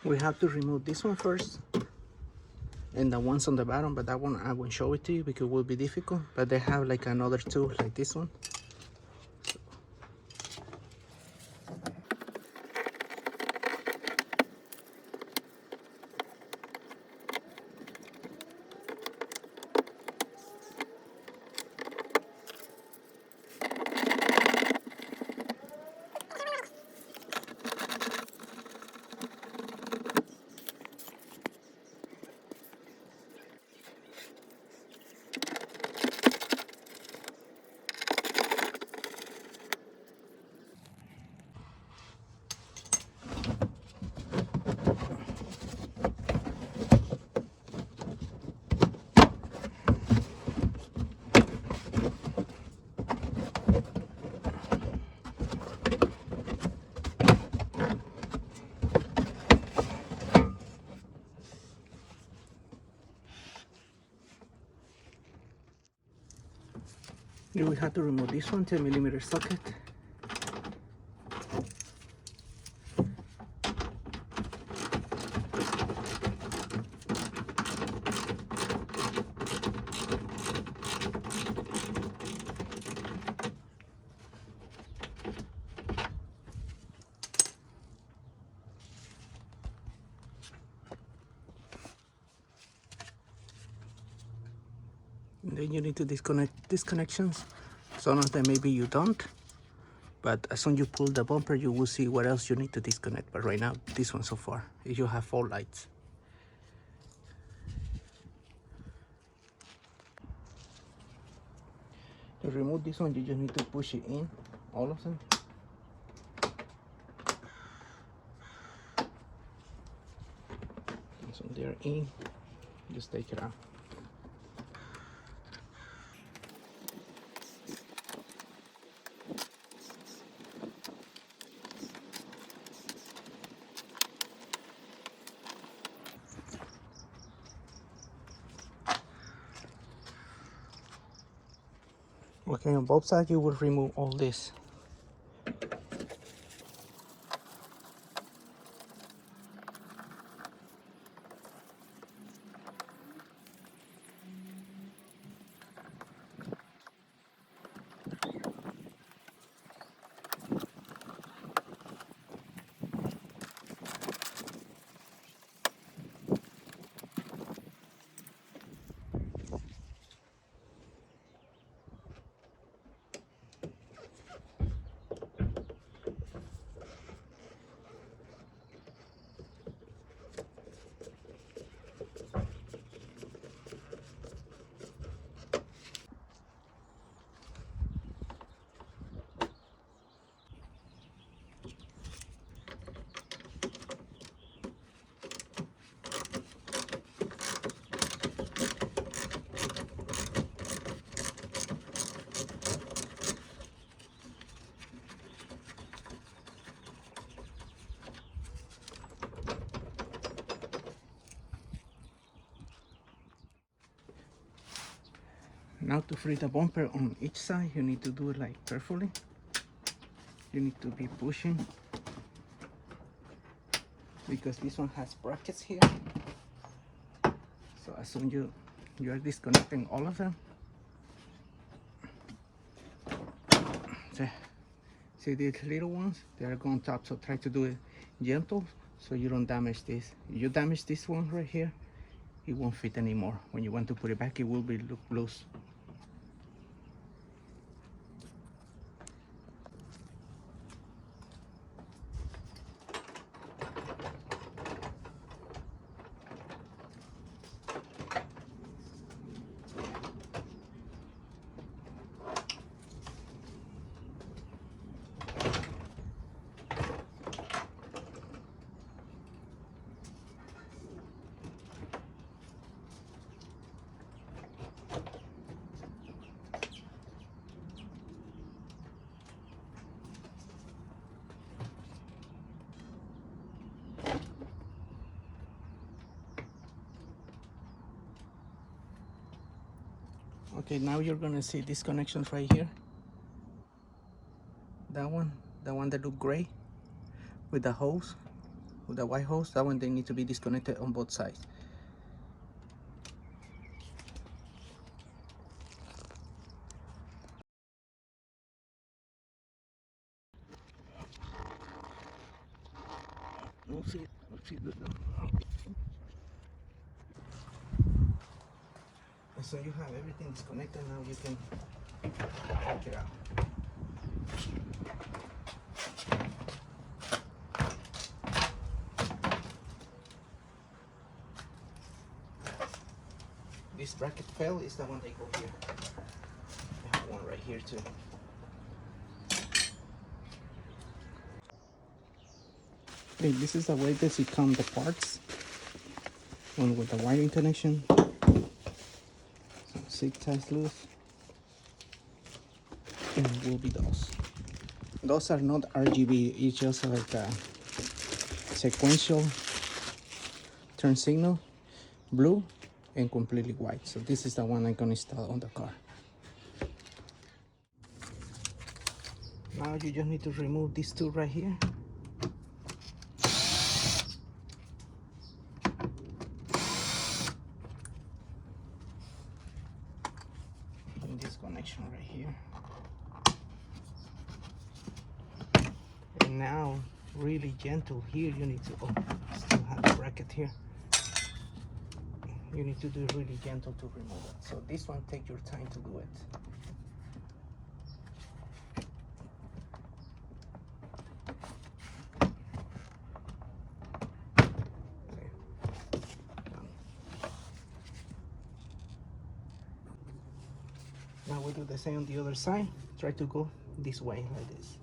We have to remove this one first and the ones on the bottom, but that one I won't show it to you because it will be difficult. But they have like another two like this one. Here we have to remove this one, 10mm socket. And then you need to disconnect these connections. Some of them maybe you don't, but as soon as you pull the bumper, you will see what else you need to disconnect. But right now, this one so far, you have 4 lights. To remove this one, you just need to push it in, all of them. So they're in, just take it out. Okay, on both sides you will remove all this. Now to free the bumper on each side, you need to do it like carefully. You need to be pushing because this one has brackets here. So as soon as you are disconnecting all of them, see these little ones, they are going top. So try to do it gentle so you don't damage this. If you damage this one right here, it won't fit anymore. When you want to put it back, it will be look loose. Okay, now you're gonna see these connections right here. That one, the one that look gray with the hose. with the white hose. That one, they need to be disconnected on both sides. Let's see. And so you have everything disconnected. Now you can take it out. This bracket fell is the one they go here. I have one right here too. Okay, this is the way that you come the parts. One with the wiring connection. So zig ties loose. And will be those. Those are not RGB, it's just like a sequential turn signal, blue and completely white. So this is the one I'm gonna install on the car. Now you just need to remove these two right here. And this connection right here. And now, really gentle here, you need to, still have the bracket here. You need to do really gentle to remove it. So this one, take your time to do it. Now we do the same on the other side. Try to go this way like this.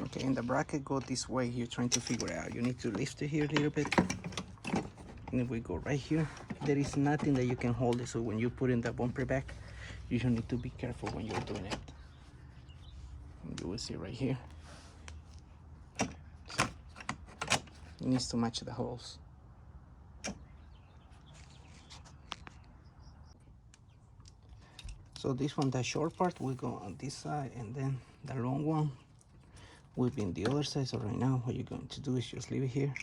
Okay, and the bracket go this way. You're trying to figure it out. You need to lift it here a little bit. And then we go right here. There is nothing that you can hold it. So when you put in the bumper back, you should need to be careful when you're doing it. And you will see right here. It needs to match the holes. So this one, the short part, will go on this side, and then the long one will be on the other side. So right now, what you're going to do is just leave it here.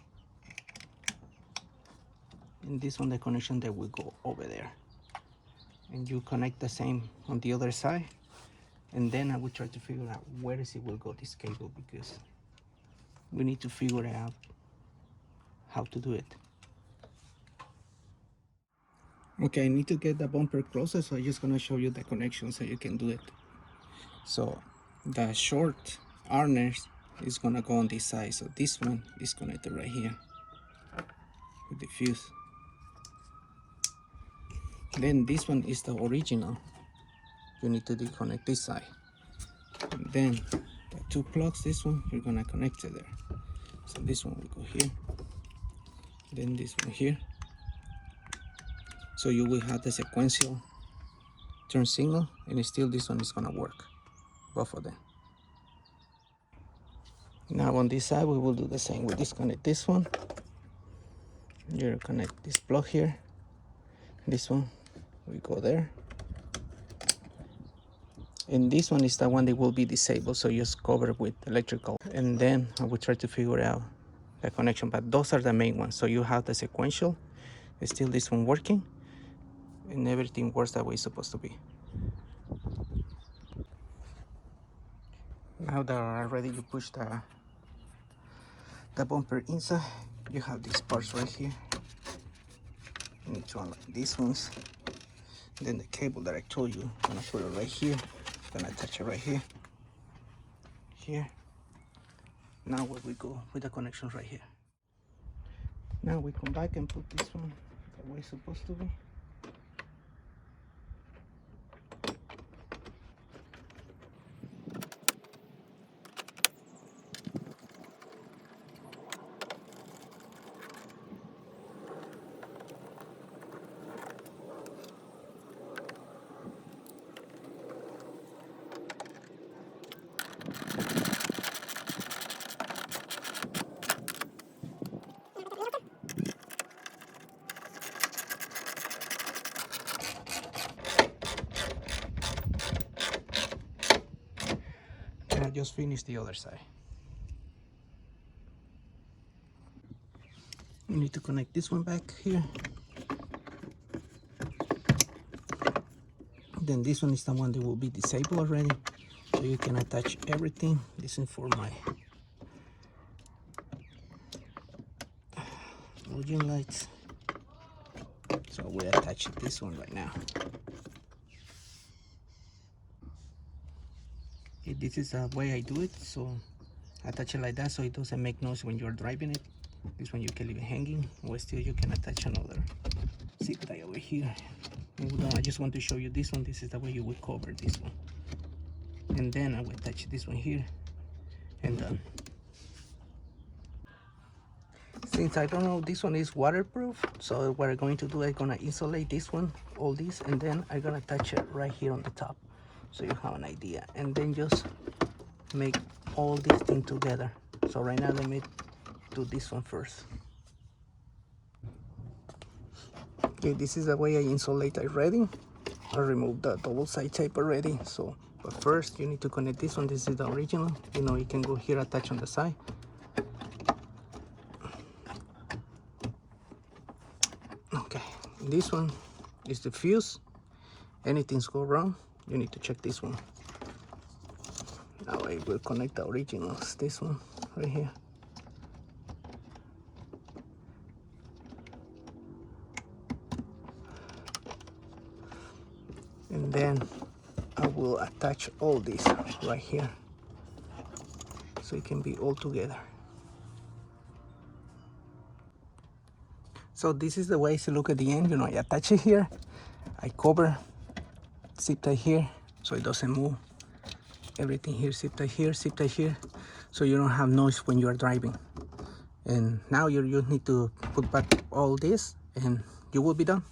And this one, the connection that will go over there. And you connect the same on the other side. And then I will try to figure out where is it will go, this cable, because we need to figure out how to do it. Okay, I need to get the bumper closer, so I'm just gonna show you the connection so you can do it. So the short harness is gonna go on this side. So this one is connected right here with the fuse. Then this one is the original. You need to disconnect this side. And then the two plugs, this one, you're gonna connect it there. So this one will go here. Then this one here. So you will have the sequential turn signal, and still this one is gonna work, both of them. Now on this side, we will do the same. We disconnect this one. You connect this plug here. This one, we go there. And this one is the one that will be disabled, so just cover it with electrical. And then I will try to figure out the connection, but those are the main ones. So you have the sequential, still this one working, and everything works the way it's supposed to be. Now that already you push the bumper inside, you have these parts right here. You need to unlock these ones. Then the cable that I told you, I'm gonna put it right here. I'm gonna attach it right here. Here. Now where we go with the connections right here. Now we come back and put this one the way it's supposed to be. I just finished the other side. You need to connect this one back here. Then this one is the one that will be disabled already, so you can attach everything. This is for my engine lights, so we attach this one right now. Okay, this is the way I do it, so I attach it like that so it doesn't make noise when you're driving it. This one you can leave it hanging, or still you can attach another zip tie over here. I just want to show you this one. This is the way you would cover this one, and then I will attach this one here and done. Since I don't know this one is waterproof, so what I'm going to do, I'm gonna insulate this one, all this, and then I'm gonna attach it right here on the top so you have an idea, and then just make all these things together. So right now let me do this one first. Okay, this is the way I insulate already. I removed the double side tape already. So, but first you need to connect this one. This is the original. You know, you can go here, attach on the side. Okay, this one is the fuse. Anything's go wrong, you need to check this one. Now I will connect the originals. This one right here. And then I will attach all this right here so it can be all together. So this is the way to look at the end. You know, I attach it here, I cover, zip tie here so it doesn't move. Everything here, zip tie here, so you don't have noise when you are driving. And now you need to put back all this and you will be done.